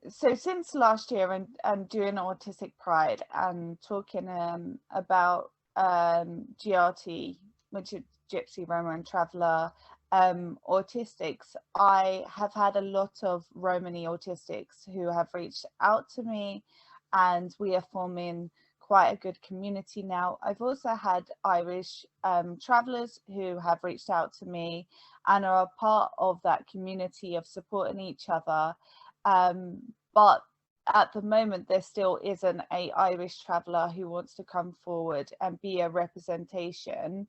so since last year and doing Autistic Pride and talking about GRT, which is Gypsy, Roma and Traveller, autistics, I have had a lot of Romani autistics who have reached out to me, and we are forming quite a good community now. I've also had Irish travellers who have reached out to me and are a part of that community of supporting each other. But at the moment, there still isn't a Irish traveller who wants to come forward and be a representation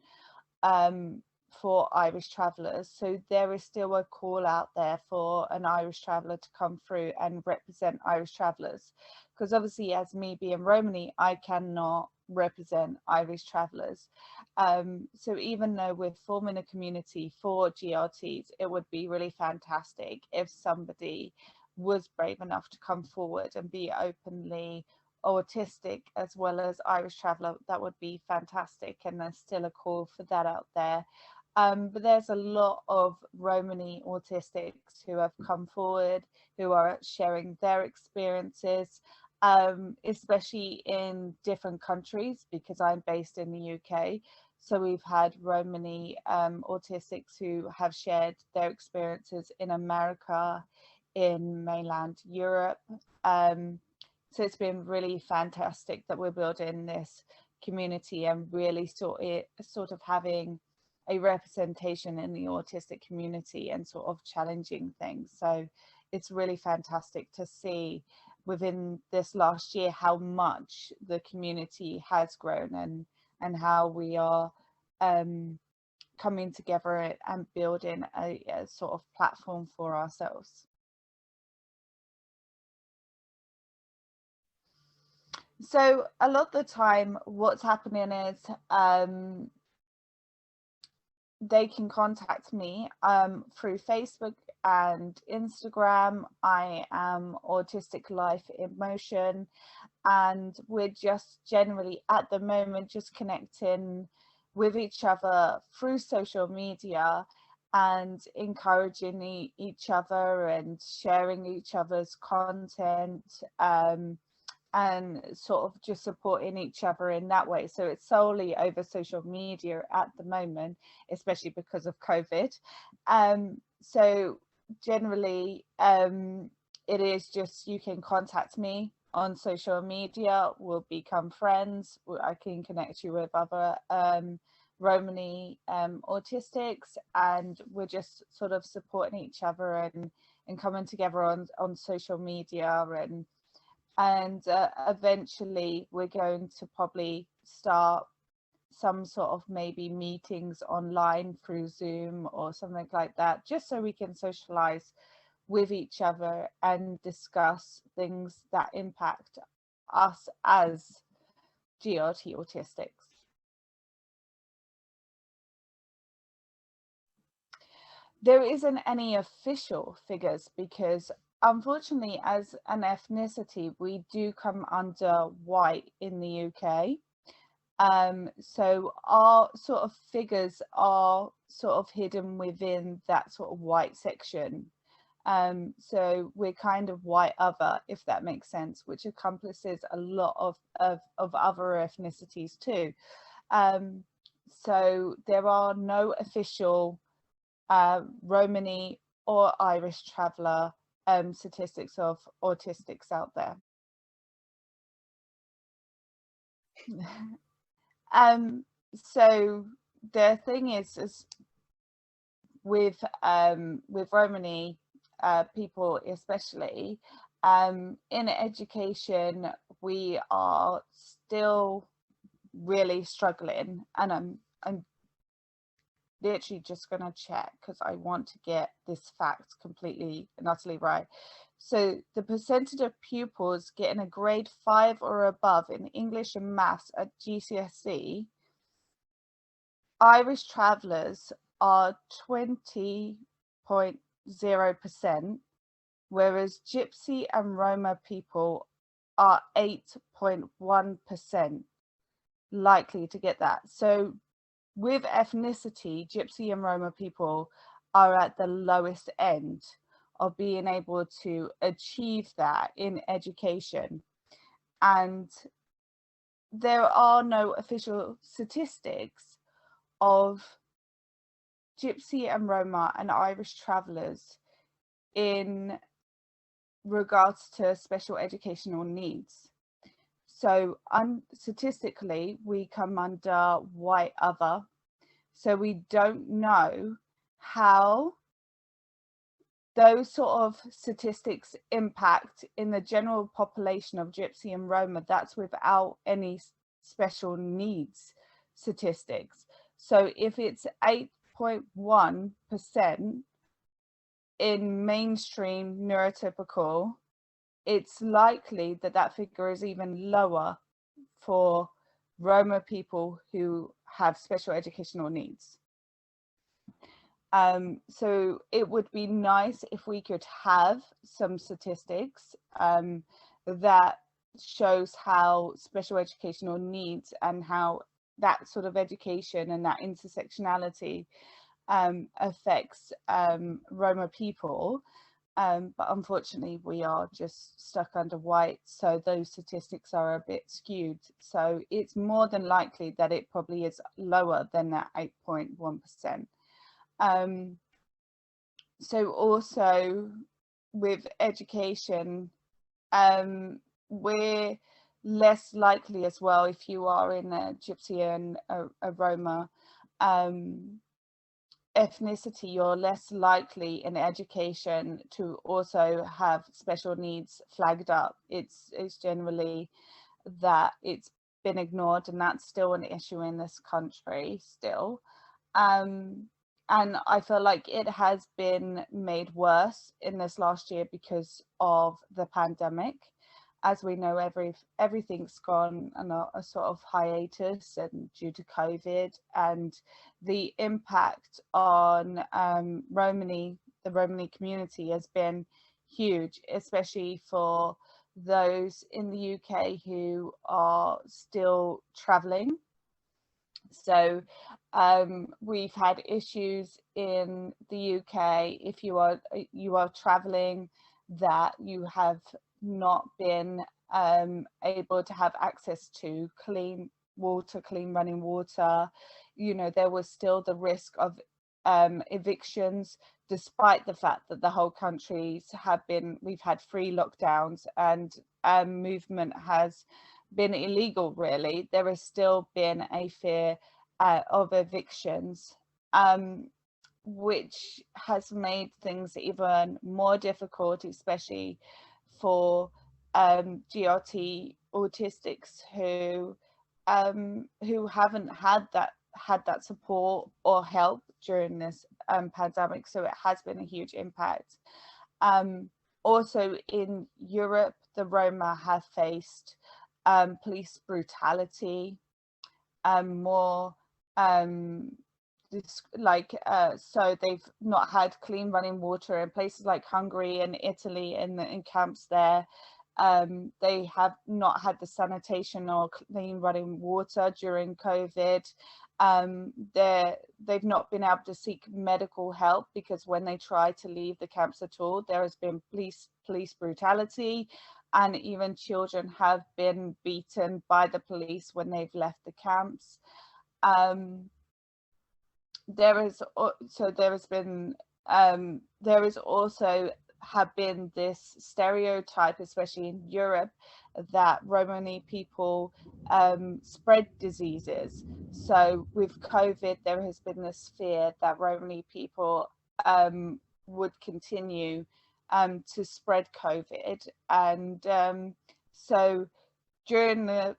for Irish travellers. So there is still a call out there for an Irish traveller to come through and represent Irish travellers. Because obviously, as me being Romani, I cannot represent Irish travellers. So even though we're forming a community for GRTs, it would be really fantastic if somebody was brave enough to come forward and be openly autistic as well as Irish traveller. That would be fantastic, and there's still a call for that out there. But there's a lot of Romani autistics who have come forward, who are sharing their experiences, especially in different countries, because I'm based in the UK. So we've had Romani autistics who have shared their experiences in America, in mainland Europe. So it's been really fantastic that we're building this community and really sort of having a representation in the autistic community and sort of challenging things. So it's really fantastic to see within this last year how much the community has grown and how we are coming together and building a sort of platform for ourselves. So a lot of the time what's happening is they can contact me through Facebook and Instagram. I am Autistic Life in Motion, and we're just generally at the moment just connecting with each other through social media and encouraging each other and sharing each other's content, and sort of just supporting each other in that way. So it's solely over social media at the moment, especially because of COVID. So generally, it is just, you can contact me on social media, we'll become friends, I can connect you with other Romani autistics, and we're just sort of supporting each other and coming together on social media, and eventually we're going to probably start some sort of maybe meetings online through Zoom or something like that, just so we can socialize with each other and discuss things that impact us as GRT autistics. There isn't any official figures because unfortunately, as an ethnicity, we do come under white in the UK. So our sort of figures are sort of hidden within that sort of white section. So we're kind of white other, if that makes sense, which encompasses a lot of other ethnicities too. So there are no official Romani or Irish traveller statistics of autistics out there. So the thing is with Romani people especially, in education we are still really struggling, and I'm literally just going to check because I want to get this fact completely and utterly right. So the percentage of pupils getting a grade 5 or above in English and maths at GCSE, Irish travellers are 20.0%, whereas Gypsy and Roma people are 8.1% likely to get that. So with ethnicity, Gypsy and Roma people are at the lowest end of being able to achieve that in education. And there are no official statistics of Gypsy and Roma and Irish travellers in regards to special educational needs. So statistically, we come under white other. So we don't know how those sort of statistics impact in the general population of Gypsy and Roma. That's without any special needs statistics. So if it's 8.1% in mainstream neurotypical, it's likely that that figure is even lower for Roma people who have special educational needs. So it would be nice if we could have some statistics that shows how special educational needs and how that sort of education and that intersectionality affects Roma people. But unfortunately, we are just stuck under white, so those statistics are a bit skewed. So it's more than likely that it probably is lower than that 8.1%. So also with education, we're less likely as well, if you are in a Gypsy and a Roma ethnicity, you're less likely in education to also have special needs flagged up. It's generally that it's been ignored, and that's still an issue in this country still. And I feel like it has been made worse in this last year because of the pandemic. As we know, everything's gone on a sort of hiatus and due to COVID, and the impact on the Romani community has been huge, especially for those in the UK who are still traveling. So we've had issues in the UK if you are traveling, that you have not been able to have access to clean water, clean running water. You know, there was still the risk of evictions, despite the fact that the whole countries we've had 3 lockdowns and movement has been illegal. Really, there has still been a fear of evictions, which has made things even more difficult, especially for GRT autistics who haven't had that support or help during this pandemic. So it has been a huge impact. Also in Europe, the Roma have faced police brutality, more so they've not had clean running water in places like Hungary and Italy in camps there. They have not had the sanitation or clean running water during COVID. They've not been able to seek medical help because when they try to leave the camps at all, there has been police brutality, and even children have been beaten by the police when they've left the camps. There is also have been this stereotype, especially in Europe, that Romani people spread diseases. So with COVID, there has been this fear that Romani people would continue to spread COVID. And so during the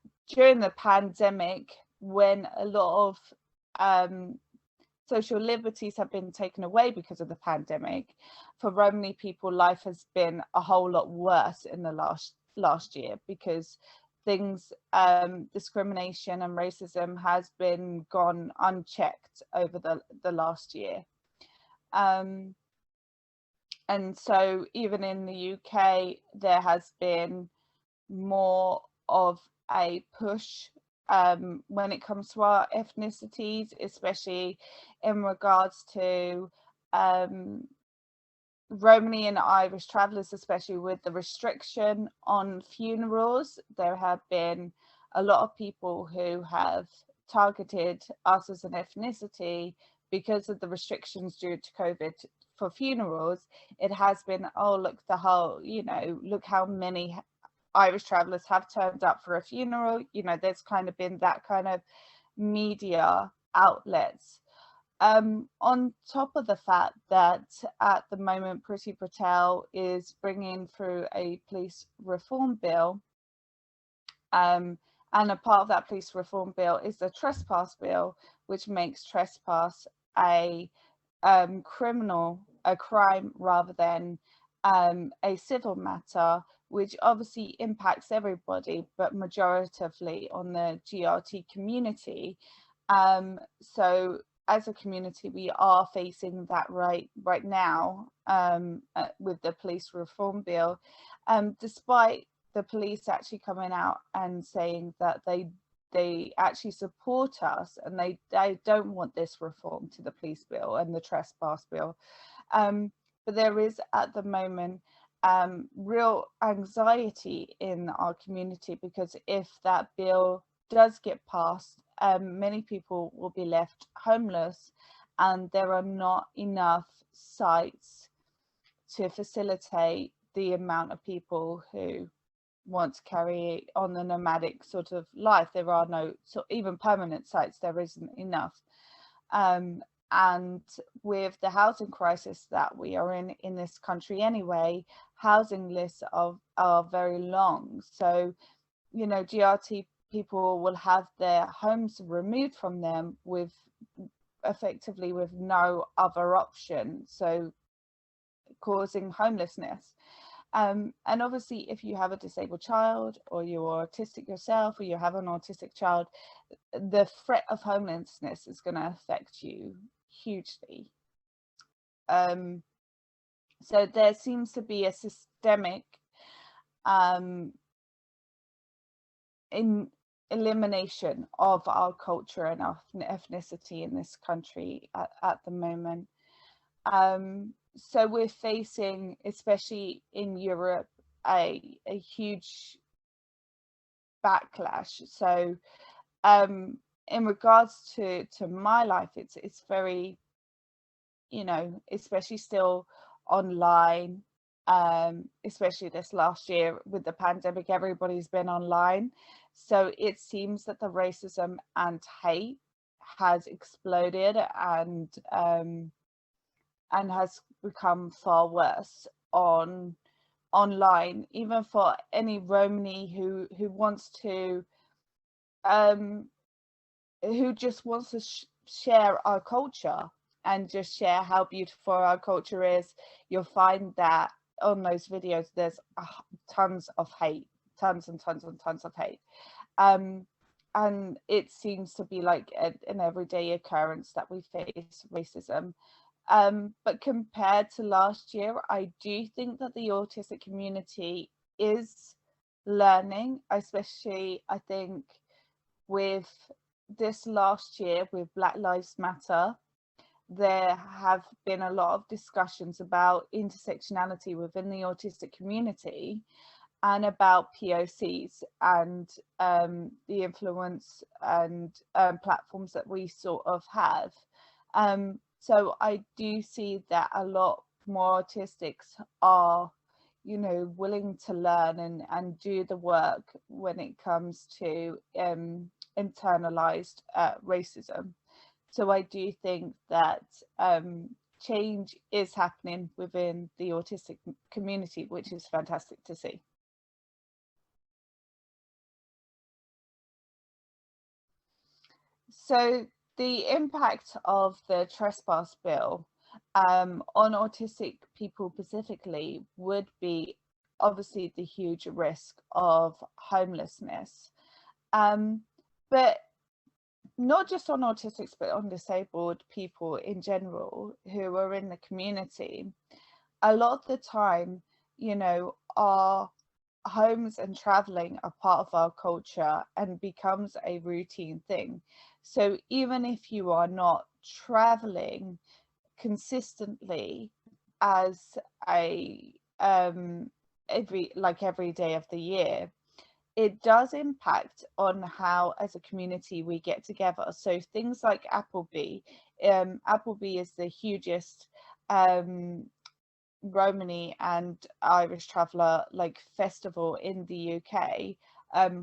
pandemic, when a lot of social liberties have been taken away because of the pandemic, for Romani people, life has been a whole lot worse in the last year, because things, discrimination and racism has been gone unchecked over the last year. And so even in the UK, there has been more of a push when it comes to our ethnicities, especially in regards to Romani and Irish travellers, especially with the restriction on funerals, there have been a lot of people who have targeted us as an ethnicity because of the restrictions due to COVID for funerals. It has been, oh, look, the whole, you know, look how many Irish travellers have turned up for a funeral. You know, there's kind of been that kind of media outlets. On top of the fact that at the moment Priti Patel is bringing through a police reform bill, and a part of that police reform bill is the trespass bill, which makes trespass a crime rather than a civil matter, which obviously impacts everybody, but majoritively on the GRT community. So as a community, we are facing that right now with the police reform bill, despite the police actually coming out and saying that they actually support us and they don't want this reform to the police bill and the trespass bill. But there is at the moment real anxiety in our community, because if that bill does get passed, many people will be left homeless, and there are not enough sites to facilitate the amount of people who want to carry on the nomadic sort of life. There are no, so even permanent sites, there isn't enough. And with the housing crisis that we are in this country anyway, housing lists are very long. So, you know, GRT people will have their homes removed from them with effectively with no other option, so causing homelessness. And obviously, if you have a disabled child, or you're autistic yourself, or you have an autistic child, the threat of homelessness is going to affect you hugely. So there seems to be a systemic elimination of our culture and our ethnicity in this country at the moment. So we're facing, especially in Europe, a huge backlash. So in regards to my life, it's very, you know, especially still online, especially this last year with the pandemic, everybody's been online. So it seems that the racism and hate has exploded and has become far worse online, even for any Romani who wants to who just wants to share our culture and just share how beautiful our culture is. You'll find that on those videos there's tons of hate, tons and tons and tons of hate, and it seems to be like an everyday occurrence that we face racism. But compared to last year, I do think that the autistic community is learning, especially I think with this last year with Black Lives Matter. There have been a lot of discussions about intersectionality within the autistic community and about POCs and the influence and platforms that we sort of have. So I do see that a lot more autistics are, you know, willing to learn and do the work when it comes to internalized racism. So I do think that change is happening within the autistic community, which is fantastic to see. So the impact of the trespass bill on autistic people specifically would be obviously the huge risk of homelessness. But not just on autistics, but on disabled people in general who are in the community. A lot of the time, you know, our homes and traveling are part of our culture and becomes a routine thing. So even if you are not traveling consistently, as a every day of the year, it does impact on how as a community we get together. So things like Appleby is the hugest Romany and Irish traveller like festival in the UK,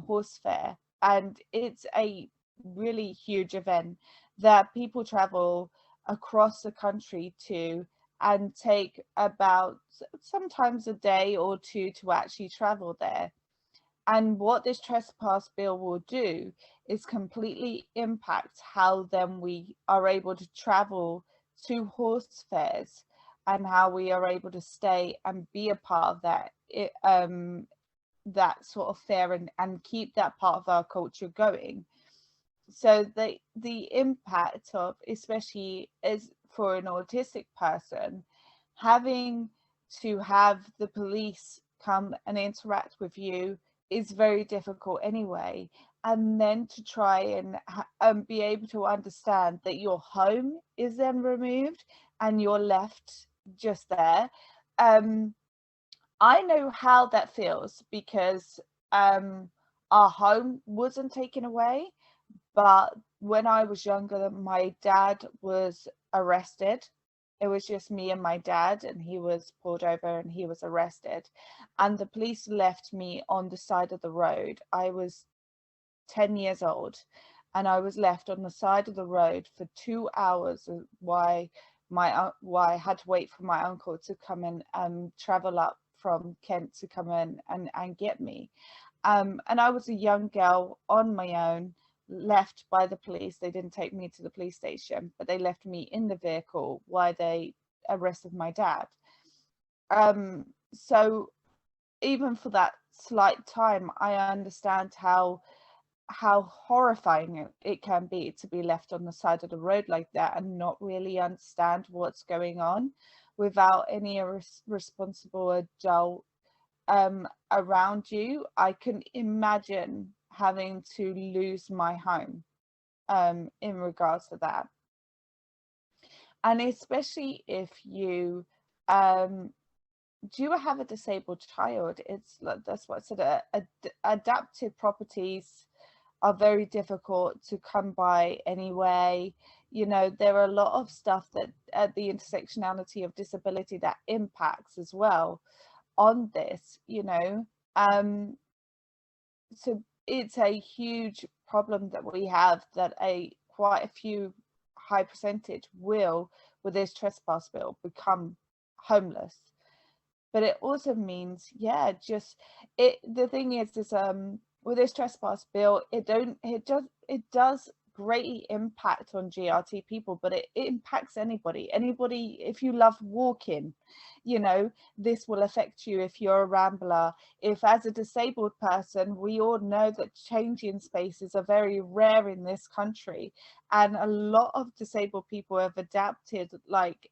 horse fair, and it's a really huge event that people travel across the country to, and take about sometimes a day or two to actually travel there. And what this trespass bill will do is completely impact how then we are able to travel to horse fairs, and how we are able to stay and be a part of that sort of fair, and keep that part of our culture going. So the impact of, especially as for an autistic person, having to have the police come and interact with you is very difficult anyway. And then to try and be able to understand that your home is then removed and you're left just there. I know how that feels, because our home wasn't taken away, but when I was younger, my dad was arrested. It was just me and my dad, and he was pulled over and he was arrested. And the police left me on the side of the road. I was 10 years old, and I was left on the side of the road for 2 hours, why I had to wait for my uncle to come in and travel up from Kent to come in and get me. And I was a young girl on my own, left by the police. They didn't take me to the police station, but they left me in the vehicle while they arrested my dad. So even for that slight time, I understand how horrifying it can be to be left on the side of the road like that and not really understand what's going on, without any responsible adult around you. I can imagine having to lose my home in regards to that. And especially if you do have a disabled child, it's like, that's what I said, adapted properties are very difficult to come by anyway. You know, there are a lot of stuff that the intersectionality of disability that impacts as well on this, you know. So it's a huge problem that we have, that quite a few high percentage will, with this trespass bill, become homeless. But it also means, yeah, just the thing is with this trespass bill, it does greatly impact on GRT people, but it impacts anybody. If you love walking, you know, this will affect you if you're a rambler. If, as a disabled person, we all know that changing spaces are very rare in this country, and a lot of disabled people have adapted, like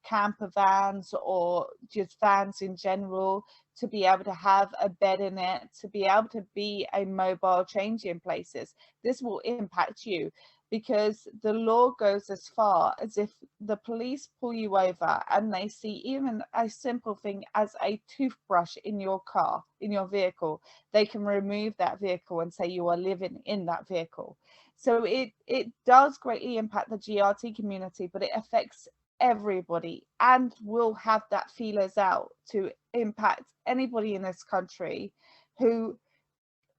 camper vans or just vans in general, to be able to have a bed in it, to be able to be a mobile changing places. This will impact you, because the law goes as far as, if the police pull you over and they see even a simple thing as a toothbrush in your car, in your vehicle, they can remove that vehicle and say you are living in that vehicle. So it does greatly impact the GRT community, but it affects everybody, and will have that feelers out to impact anybody in this country who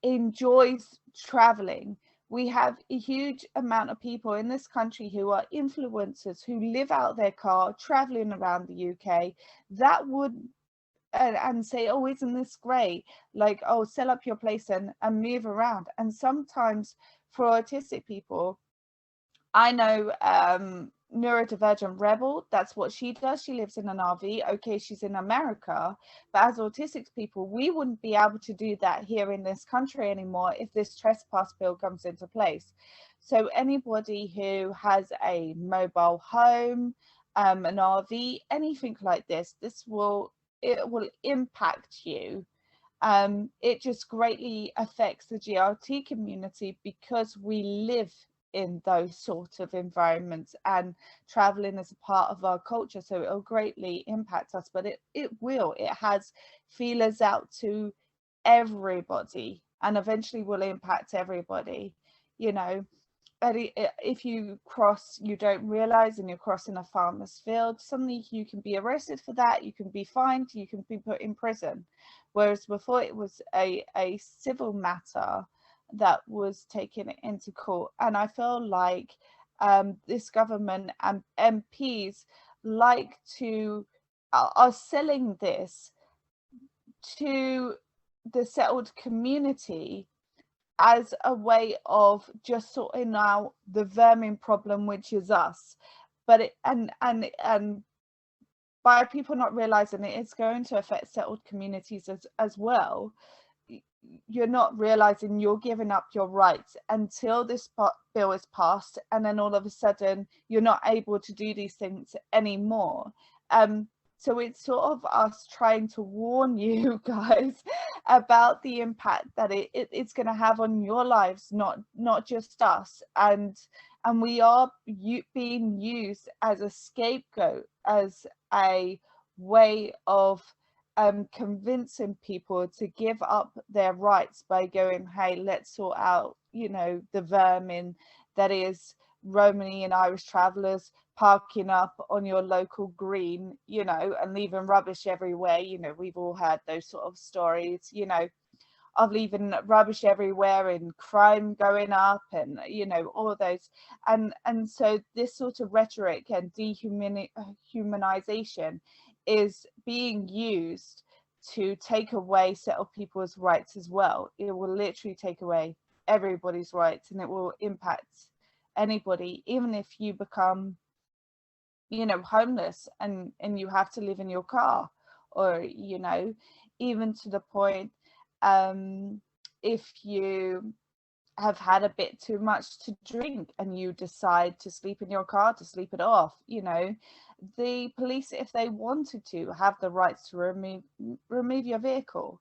enjoys traveling. We have a huge amount of people in this country who are influencers, who live out their car traveling around the UK, that would and say, oh, isn't this great, like, oh, sell up your place and move around. And sometimes for autistic people, I know neurodivergent Rebel, that's what she does. She lives in an RV. Okay, she's in America, but as autistic people, we wouldn't be able to do that here in this country anymore if this trespass bill comes into place. So anybody who has a mobile home, an RV, anything like this, it will impact you. It just greatly affects the GRT community, because we live in those sort of environments, and traveling is a part of our culture, so it'll greatly impact us. But it has feelers out to everybody, and eventually will impact everybody, you know. If you cross, you don't realize, and you're crossing a farmer's field, suddenly you can be arrested for that, you can be fined, you can be put in prison. Whereas before it was a civil matter that was taken into court. And I feel like this government and MPs like to are selling this to the settled community as a way of just sorting out the vermin problem, which is us. But it and by people not realizing it, it's going to affect settled communities as well. You're not realizing you're giving up your rights until this bill is passed, and then all of a sudden you're not able to do these things anymore. So it's sort of us trying to warn you guys about the impact that it's going to have on your lives, not just us. And we are being used as a scapegoat, as a way of convincing people to give up their rights by going, hey, let's sort out, you know, the vermin that is Romani and Irish travellers parking up on your local green, you know, and leaving rubbish everywhere. You know, we've all heard those sort of stories, you know, of leaving rubbish everywhere and crime going up, and you know, all of those. And so this sort of rhetoric and dehumanization is being used to take away settled people's rights as well. It will literally take away everybody's rights, and it will impact anybody, even if you become, you know, homeless and you have to live in your car, or you know, even to the point if you have had a bit too much to drink and you decide to sleep in your car, to sleep it off, you know, the police, if they wanted to, have the rights to remove your vehicle.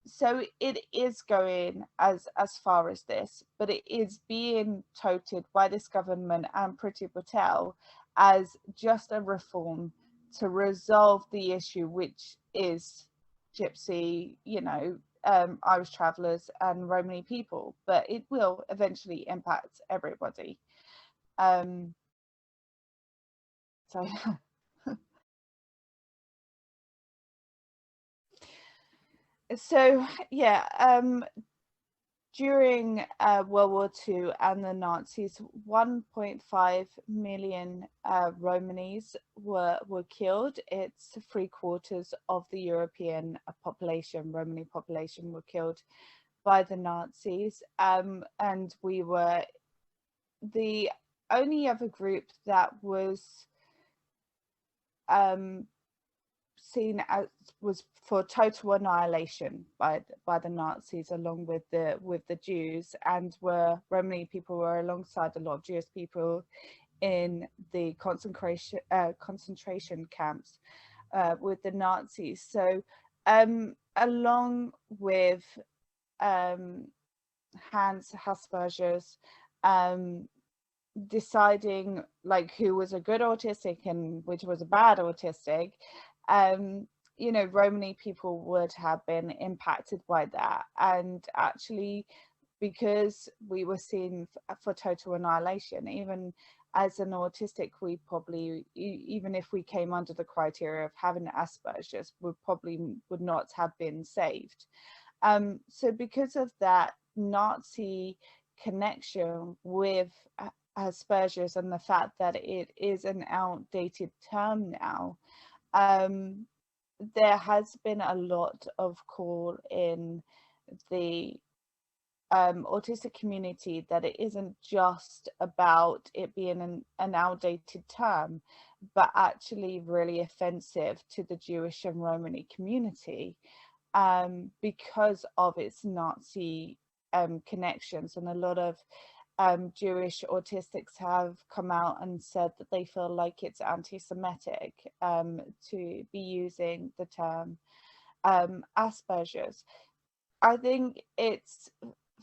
So it is going as far as this, but it is being touted by this government and Priti Patel as just a reform to resolve the issue, which is Gypsy, you know, Irish travellers and Romani people, but it will eventually impact everybody. So so yeah, during World War II and the Nazis, 1.5 million Romanis were killed. It's 3/4 of the European population, Romani population, were killed by the Nazis. And we were the only other group that was seen as was for total annihilation by the Nazis, along with the Jews, and Romani people were alongside a lot of Jewish people in the concentration camps with the Nazis. So along with Hans Asperger's, deciding like who was a good autistic and which was a bad autistic, you know, Romani people would have been impacted by that. And actually, because we were seen for total annihilation, even as an autistic, we probably, even if we came under the criteria of having Asperger's, would not have been saved. So because of that Nazi connection with Asperger's and the fact that it is an outdated term now, there has been a lot of call in the autistic community that it isn't just about it being an outdated term, but actually really offensive to the Jewish and Romani community because of its Nazi connections. And a lot of Jewish autistics have come out and said that they feel like it's anti-Semitic to be using the term Asperger's. I think it's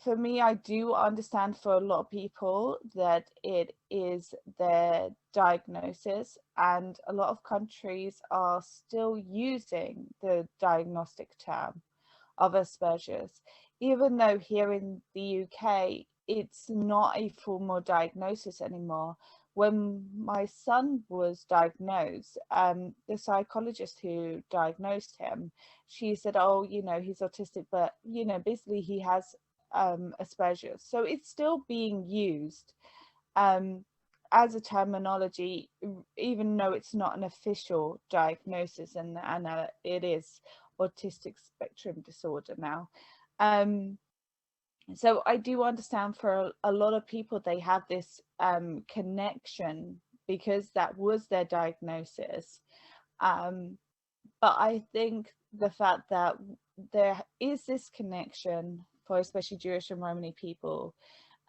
for me, I do understand for a lot of people that it is their diagnosis, and a lot of countries are still using the diagnostic term of Asperger's, even though here in the UK it's not a formal diagnosis anymore. When my son was diagnosed, the psychologist who diagnosed him, she said, oh, you know, he's autistic, but, you know, basically he has Asperger's. So it's still being used as a terminology, even though it's not an official diagnosis, and it is autistic spectrum disorder now. So I do understand for a lot of people, they have this connection because that was their diagnosis. But I think the fact that there is this connection for especially Jewish and Romani people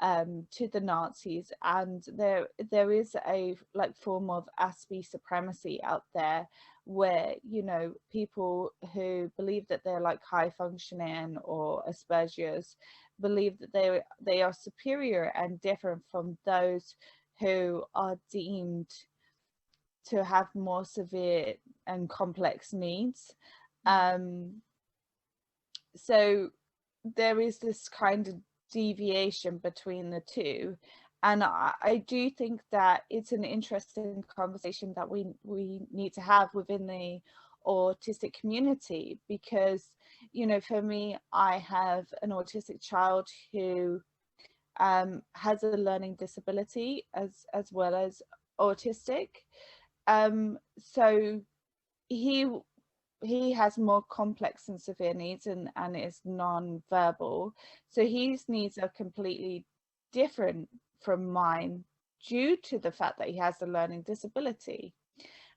to the Nazis, and there is a like form of Aspie supremacy out there, where, you know, people who believe that they're like high functioning or Asperger's believe that they are superior and different from those who are deemed to have more severe and complex needs. So there is this kind of deviation between the two, and I do think that it's an interesting conversation that we need to have within the autistic community, because, you know, for me, I have an autistic child who has a learning disability as well as autistic. So he has more complex and severe needs, and is non-verbal, so his needs are completely different from mine due to the fact that he has a learning disability.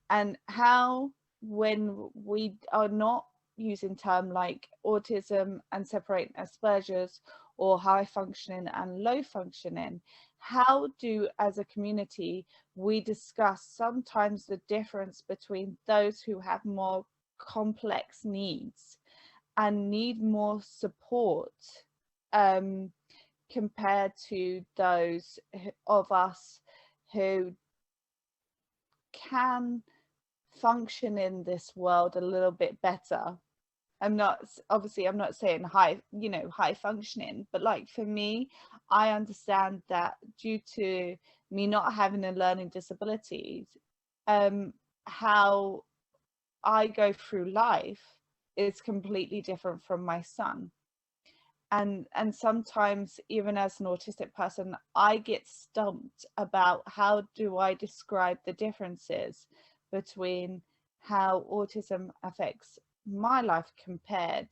And how, when we are not using term like autism and separating Asperger's, or high functioning and low functioning, how do, as a community, we discuss sometimes the difference between those who have more complex needs and need more support compared to those of us who can function in this world a little bit better. I'm not saying high, you know, high functioning, but like for me, I understand that due to me not having a learning disabilities, how I go through life is completely different from my son. And sometimes, even as an autistic person, I get stumped about how do I describe the differences between how autism affects my life compared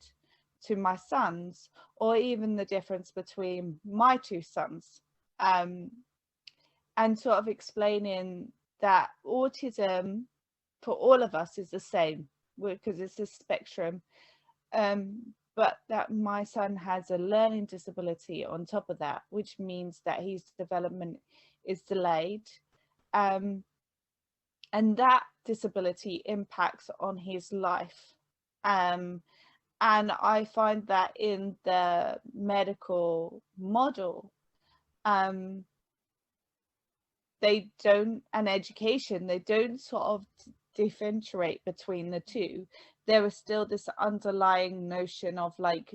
to my son's, or even the difference between my two sons, and sort of explaining that autism for all of us is the same, because it's a spectrum, but that my son has a learning disability on top of that, which means that his development is delayed, and that disability impacts on his life. And I find that in the medical model, they don't, and education, they don't sort of differentiate between the two. There is still this underlying notion of like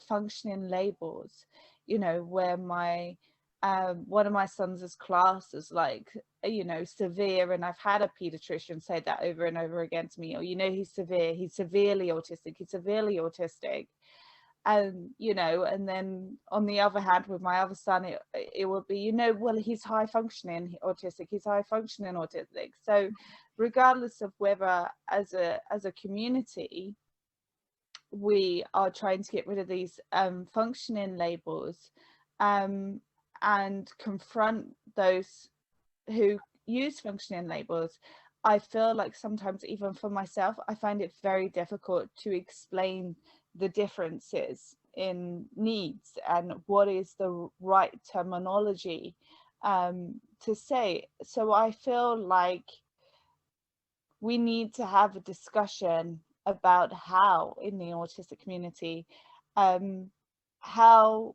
functioning labels, you know, where my one of my sons is classed as like, you know, severe, and I've had a pediatrician say that over and over again to me, or, you know, he's severe, he's severely autistic, he's severely autistic. And, you know, and then on the other hand, with my other son, it will be, you know, well, he's high functioning autistic, he's high functioning autistic. So regardless of whether as a community we are trying to get rid of these functioning labels, and confront those who use functioning labels, I feel like sometimes, even for myself, I find it very difficult to explain the differences in needs and what is the right terminology to say. So I feel like we need to have a discussion about how, in the autistic community, how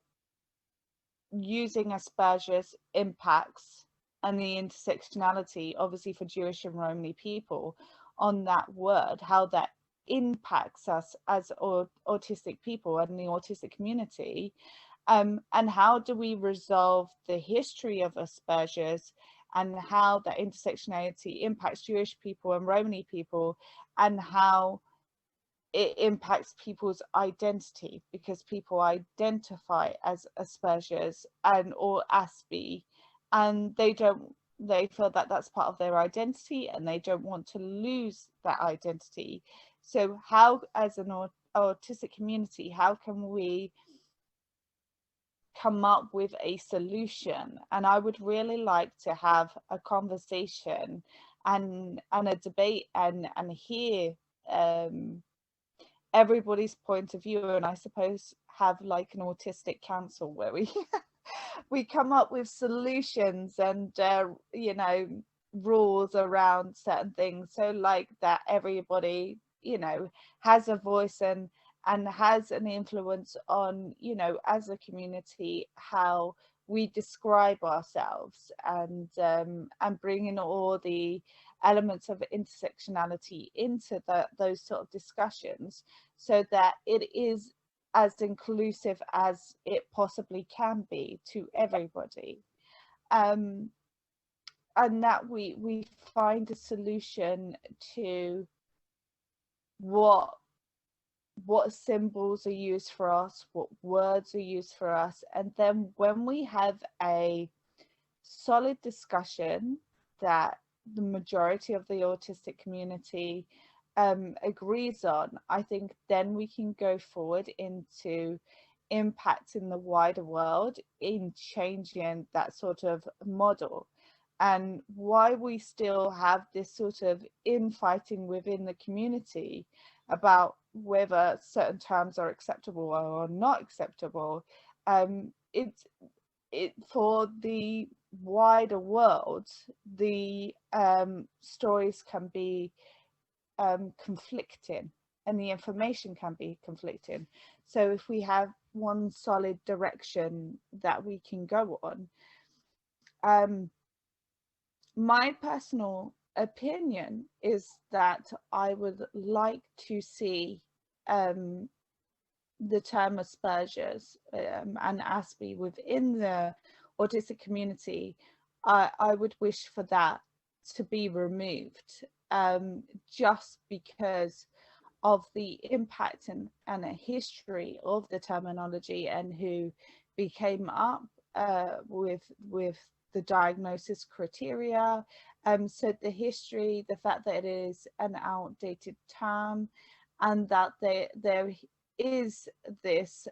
using Asperger's impacts and the intersectionality, obviously for Jewish and Romani people, on that word, how that impacts us as autistic people and the autistic community, and how do we resolve the history of Asperger's and how that intersectionality impacts Jewish people and Romani people, and how it impacts people's identity, because people identify as Asperger's and or Aspie, and they feel that that's part of their identity and they don't want to lose that identity. So how, as an autistic community, how can we come up with a solution? And I would really like to have a conversation and a debate and hear everybody's point of view, and I suppose have like an autistic council where we we come up with solutions and you know, rules around certain things, so like that everybody, you know, has a voice and has an influence on, you know, as a community, how we describe ourselves, and bringing all the elements of intersectionality into those sort of discussions, so that it is as inclusive as it possibly can be to everybody, and that we find a solution to what symbols are used for us, what words are used for us, and then when we have a solid discussion that the majority of the autistic community agrees on, I think then we can go forward into impacting the wider world in changing that sort of model. And why we still have this sort of infighting within the community about whether certain terms are acceptable or not acceptable, it's for the wider world, the stories can be conflicting and the information can be conflicting. So if we have one solid direction that we can go on, my personal opinion is that I would like to see the term Asperger's and Aspie within the autistic community. I would wish for that to be removed, just because of the impact and a history of the terminology and who became up with the diagnosis criteria. So the history, the fact that it is an outdated term, and that there is this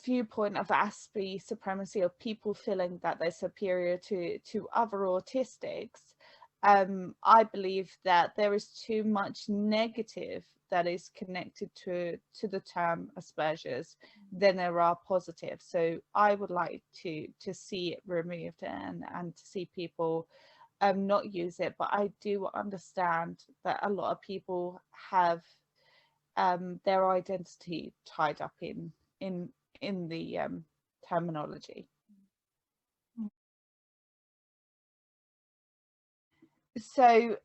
viewpoint of Aspie supremacy, of people feeling that they're superior to other autistics. I believe that there is too much negative that is connected to the term Asperger's than there are positives. So I would like to see it removed and to see people not use it. But I do understand that a lot of people have their identity tied up in the terminology. So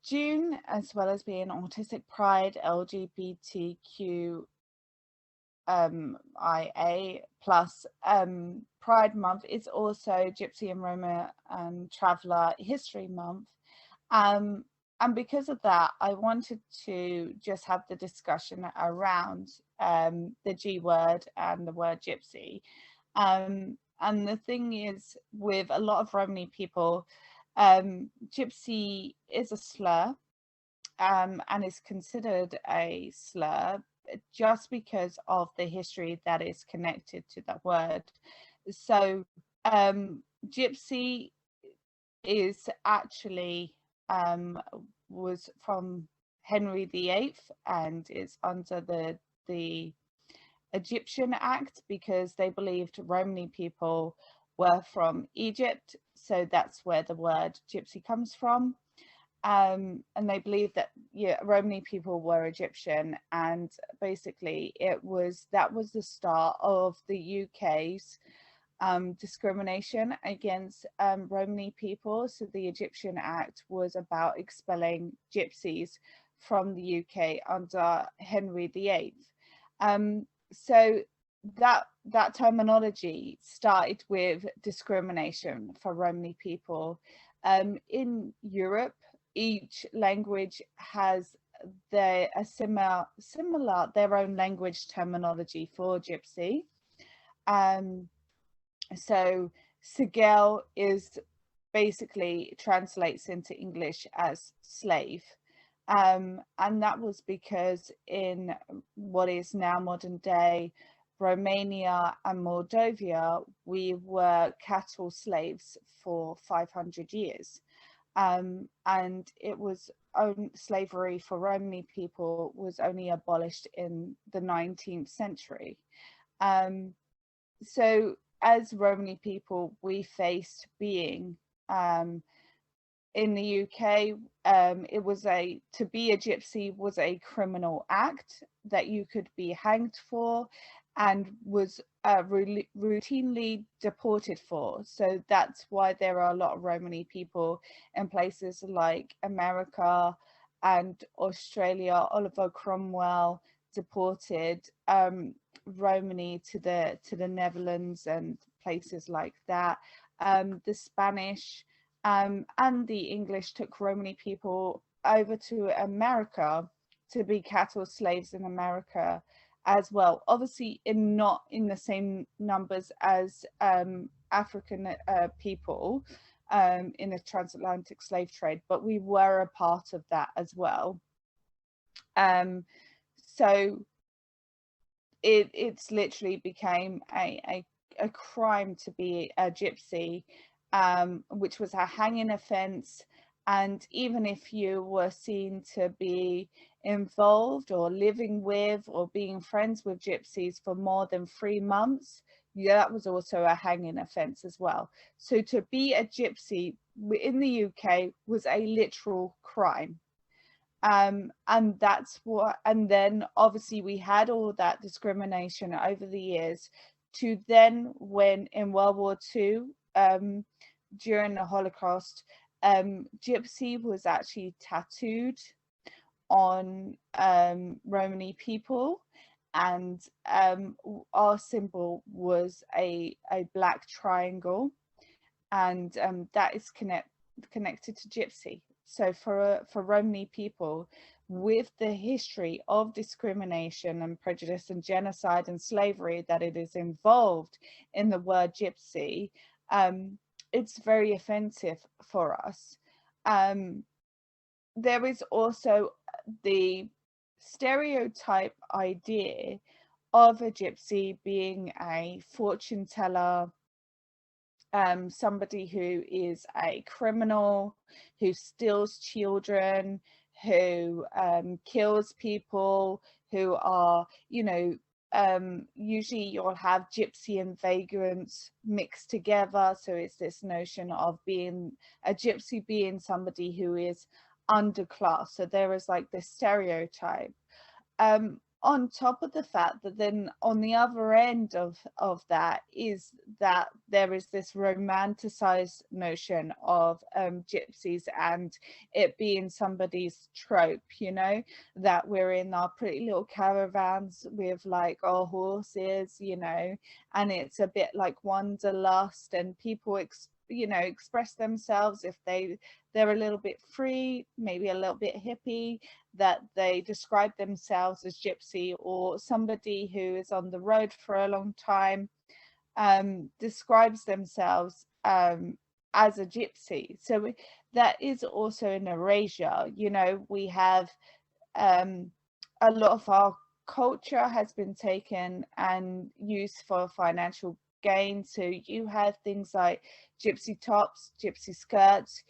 June, as well as being Autistic Pride, LGBTQ IA plus Pride Month, is also Gypsy and Roma Traveller History Month. And because of that, I wanted to just have the discussion around the G word and the word gypsy. And the thing is, with a lot of Romani people, gypsy is a slur, and is considered a slur just because of the history that is connected to that word. So gypsy is actually was from Henry VIII and is under the Egyptian Act, because they believed Romani people were from Egypt, so that's where the word gypsy comes from. and they believed that Romani people were Egyptian, and basically that was the start of the UK's discrimination against Romani people. So the Egyptian Act was about expelling gypsies from the UK under Henry VIII. So that terminology started with discrimination for Romani people. In Europe, each language has their own language terminology for gypsy. So Sigel is basically translates into English as slave. And that was because in what is now modern day Romania and Moldova, we were cattle slaves for 500 years. And it was slavery for Romani people was only abolished in the 19th century. So as Romani people, we faced being in the UK, it was to be a gypsy was a criminal act that you could be hanged for and was routinely deported for. So that's why there are a lot of Romani people in places like America and Australia. Oliver Cromwell deported Romani to the Netherlands and places like that. The Spanish and the English took Romani people over to America to be cattle slaves in America as well. Obviously, not in the same numbers as African people in the transatlantic slave trade, but we were a part of that as well. So it's literally became a crime to be a gypsy, which was a hanging offence. And even if you were seen to be involved or living with or being friends with gypsies for more than 3 months, that was also a hanging offence as well. So to be a gypsy in the UK was a literal crime. And that's what, and then obviously we had all that discrimination over the years to then when in World War II, during the Holocaust, gypsy was actually tattooed on Romani people, and our symbol was a black triangle, and that is connected to gypsy. So for Romani people, with the history of discrimination and prejudice and genocide and slavery that it is involved in the word gypsy, it's very offensive for us. There is also the stereotype idea of a gypsy being a fortune teller, somebody who is a criminal, who steals children, who kills people, who are, usually you'll have gypsy and vagrants mixed together. So it's this notion of being a gypsy being somebody who is underclass. So there is like this stereotype. On top of the fact that then on the other end of that is that there is this romanticized notion of gypsies and it being somebody's trope, that we're in our pretty little caravans with like our horses, and it's a bit like wanderlust, and people express themselves if they're a little bit free, maybe a little bit hippie, that they describe themselves as gypsy, or somebody who is on the road for a long time describes themselves as a gypsy. So that is also an erasure. We have a lot of our culture has been taken and used for financial gain. So you have things like gypsy tops, gypsy skirts,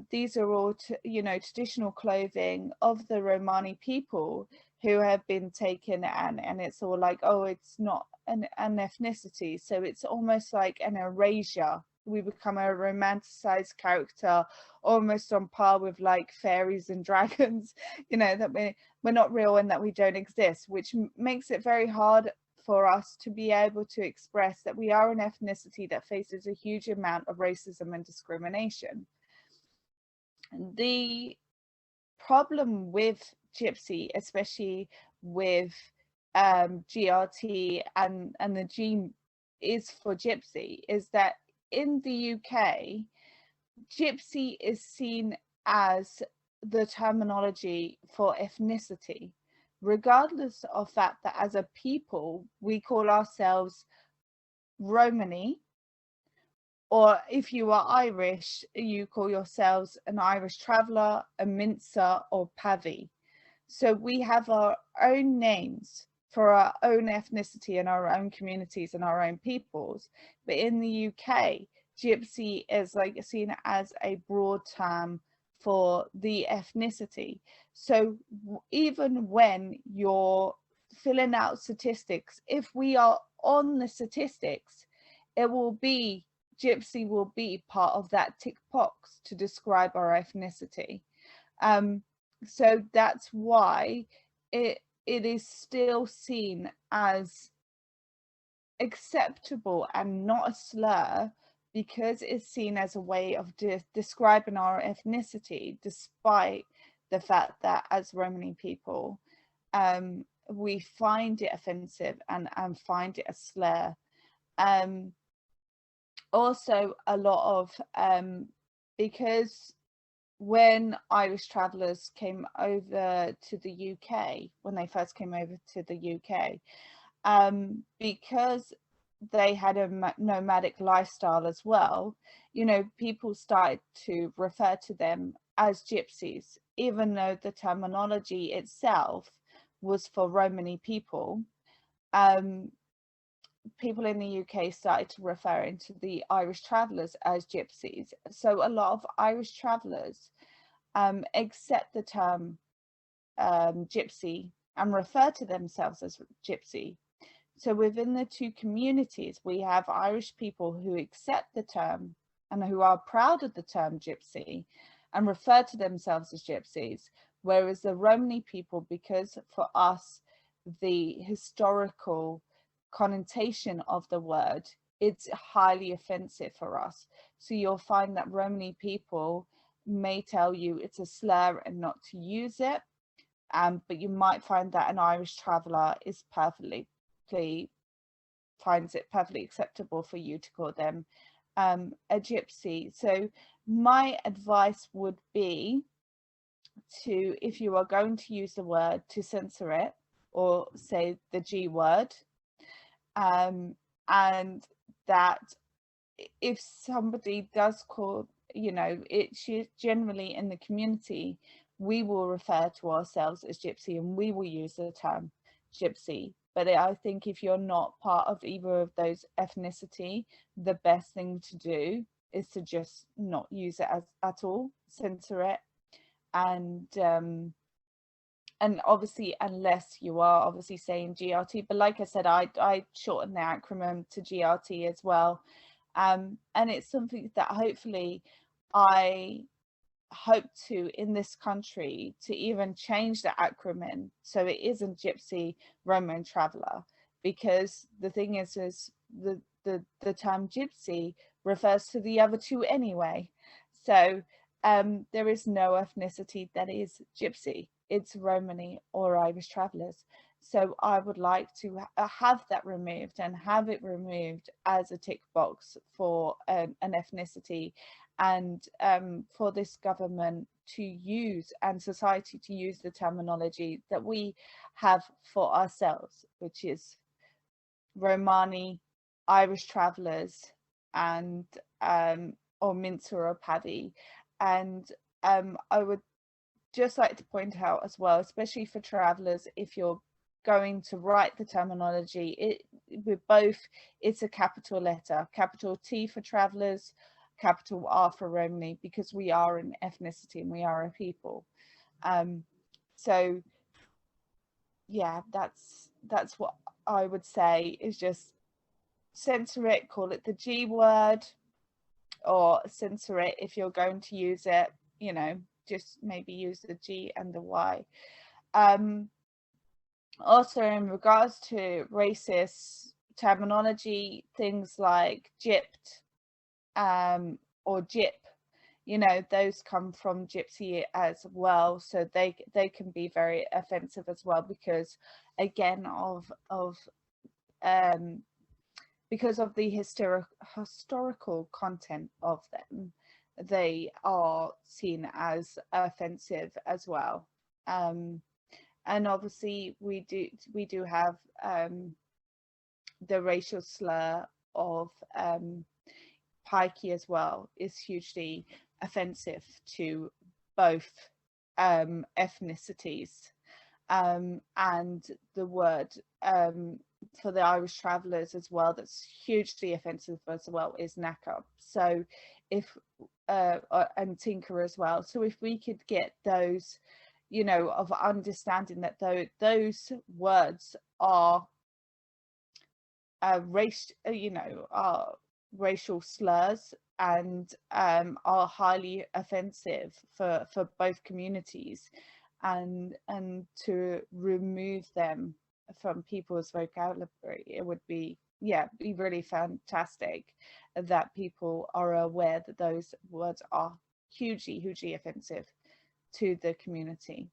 these are all traditional clothing of the Romani people who have been taken, and it's all like, oh, it's not an ethnicity, so it's almost like an erasure we become a romanticized character, almost on par with like fairies and dragons, you know, that we're not real and that we don't exist, which makes it very hard for us to be able to express that we are an ethnicity that faces a huge amount of racism and discrimination. The problem with Gypsy, especially with GRT and the G is for Gypsy, is that in the UK, Gypsy is seen as the terminology for ethnicity, regardless of fact that as a people, we call ourselves Romani, or if you are Irish, you call yourselves an Irish traveller, a mincer, or Pavy. So we have our own names for our own ethnicity and our own communities and our own peoples. But in the UK, Gypsy is like seen as a broad term for the ethnicity. So even when you're filling out statistics, if we are on the statistics, it will be Gypsy will be part of that tick box to describe our ethnicity. So that's why it is still seen as acceptable and not a slur, because it's seen as a way of describing our ethnicity, despite the fact that as Romani people, we find it offensive and find it a slur. Also a lot of because when Irish travellers came over to the UK, when they first came over to the UK, because they had a nomadic lifestyle as well, you know, people started to refer to them as gypsies, even though the terminology itself was for Romani people. People in the UK started to refer to the Irish travellers as gypsies. So a lot of Irish travellers accept the term gypsy and refer to themselves as gypsy. So within the two communities, we have Irish people who accept the term and who are proud of the term gypsy and refer to themselves as gypsies, whereas the Romani people, because for us, the historical connotation of the word, it's highly offensive for us. So you'll find that Romani people may tell you it's a slur and not to use it, but you might find that an Irish traveller is finds it perfectly acceptable for you to call them a gypsy. So my advice would be to, if you are going to use the word, to censor it or say the G word, and that if somebody does call, you know, it's generally in the community, we will refer to ourselves as gypsy and we will use the term gypsy. But I think if you're not part of either of those ethnicity, the best thing to do is to just not use it at all, censor it. And obviously, unless you are obviously saying GRT, but like I said, I shortened the acronym to GRT as well. And it's something that hopefully I hope to, in this country, to even change the acronym so it isn't Gypsy, Roma and Traveller, because the thing is the term Gypsy refers to the other two anyway. So there is no ethnicity that is Gypsy. It's Romani or Irish travellers. So I would like to have that removed and have it removed as a tick box for an ethnicity, and for this government to use and society to use the terminology that we have for ourselves, which is Romani, Irish travellers, and or mincer or paddy. And I would just like to point out as well, especially for travellers, if you're going to write the terminology, it's a capital letter, capital T for travellers, capital R for Romani, because we are an ethnicity and we are a people. So yeah, that's what I would say, is just censor it, call it the G word, or censor it if you're going to use it, you know, just maybe use the G and the Y. Also, in regards to racist terminology, things like gypped or gyp, you know, those come from gypsy as well, so they can be very offensive as well, because again because of the historical content of them, they are seen as offensive as well. And obviously we do have the racial slur of pikey as well, is hugely offensive to both ethnicities. And the word for the Irish travellers as well, that's hugely offensive as well, is knacker. So if and tinker as well. So if we could get those, you know, of understanding that those words are are racial slurs and are highly offensive for both communities, and to remove them from people's vocabulary, it would be really fantastic that people are aware that those words are hugely offensive to the community.